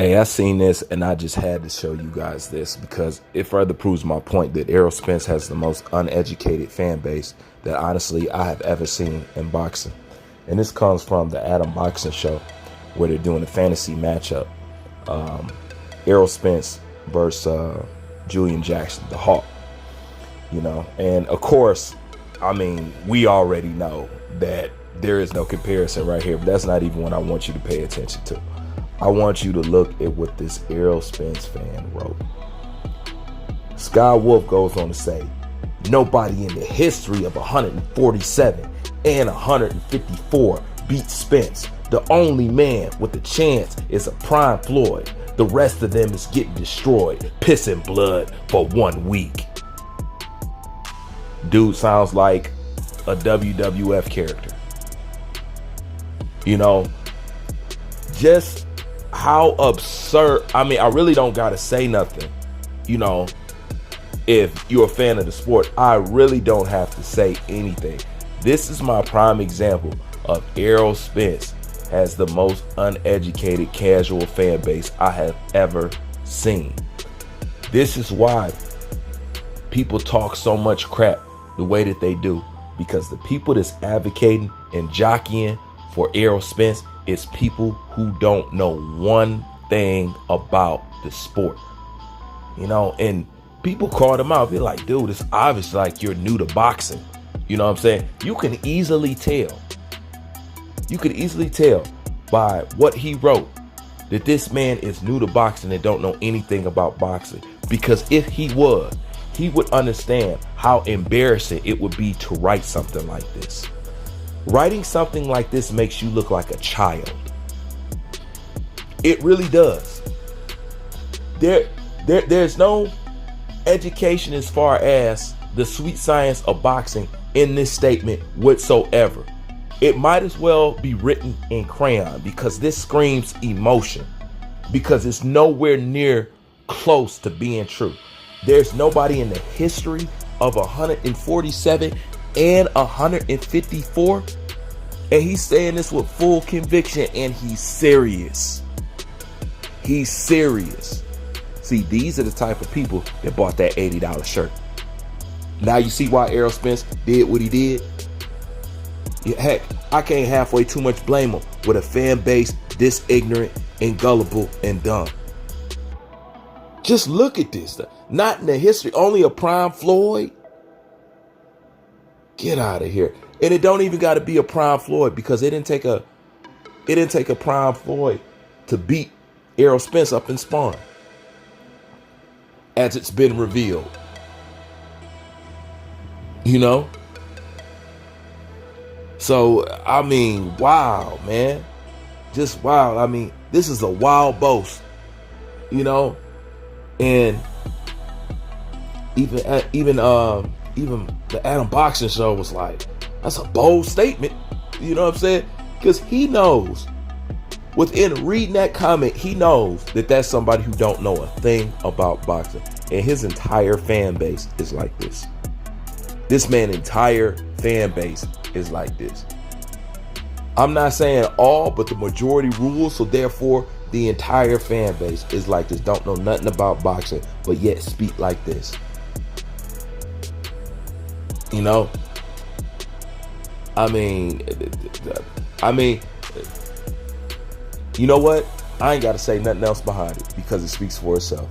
Hey, I seen this and I just had to show you guys this because it further proves my point that Errol Spence has the most uneducated fan base that honestly I have ever seen in boxing. And this comes from the Adam Boxing Show where they're doing a fantasy matchup. Errol Spence versus Julian Jackson, the Hawk. And of course, I mean, we already know that there is no comparison right here, but that's not even what I want you to pay attention to. I want you to look at what this Errol Spence fan wrote. Sky Wolf goes on to say, nobody in the history of 147 and 154 beat Spence. The only man with a chance is a Prime Floyd. The rest of them is getting destroyed, pissing blood for 1 week. Dude sounds like a WWF character. Just how absurd. I mean, I really don't gotta say nothing. If you're a fan of the sport, I really don't have to say anything. This is my prime example of Errol Spence has the most uneducated casual fan base I have ever seen. This is why people talk so much crap the way that they do, because the people that's advocating and jockeying for Errol Spence is people who don't know one thing about the sport. And people call them out. They're like, dude, it's obvious like you're new to boxing. You know what I'm saying? You can easily tell. You could easily tell by what he wrote that this man is new to boxing and don't know anything about boxing. Because if he was, he would understand how embarrassing it would be to write something like this. Writing something like this makes you look like a child. It really does. There's no education as far as the sweet science of boxing in this statement whatsoever. It might as well be written in crayon because this screams emotion, because it's nowhere near close to being true. There's nobody in the history of 147 and 154, and he's saying this with full conviction, and he's serious. He's serious. See, these are the type of people that bought that $80 shirt. Now you see why Errol Spence did what he did? Yeah, heck, I can't halfway too much blame him with a fan base this ignorant and gullible and dumb. Just look at this. Not in the history, only a Prime Floyd. Get out of here. And it don't even got to be a Prime Floyd, because it didn't take a Prime Floyd to beat Errol Spence up in Spawn, as it's been revealed. So, I mean, wow, man. Just wow. I mean, this is a wild boast, and even the Adam Boxing Show was like, that's a bold statement. You know what I'm saying? Because he knows, within reading that comment, he knows that that's somebody who don't know a thing about boxing. And his entire fan base is like this. This man's entire fan base is like this. I'm not saying all, but the majority rules. So therefore, the entire fan base is like this. Don't know nothing about boxing, but yet speak like this. I mean, you know what? I ain't got to say nothing else behind it because it speaks for itself.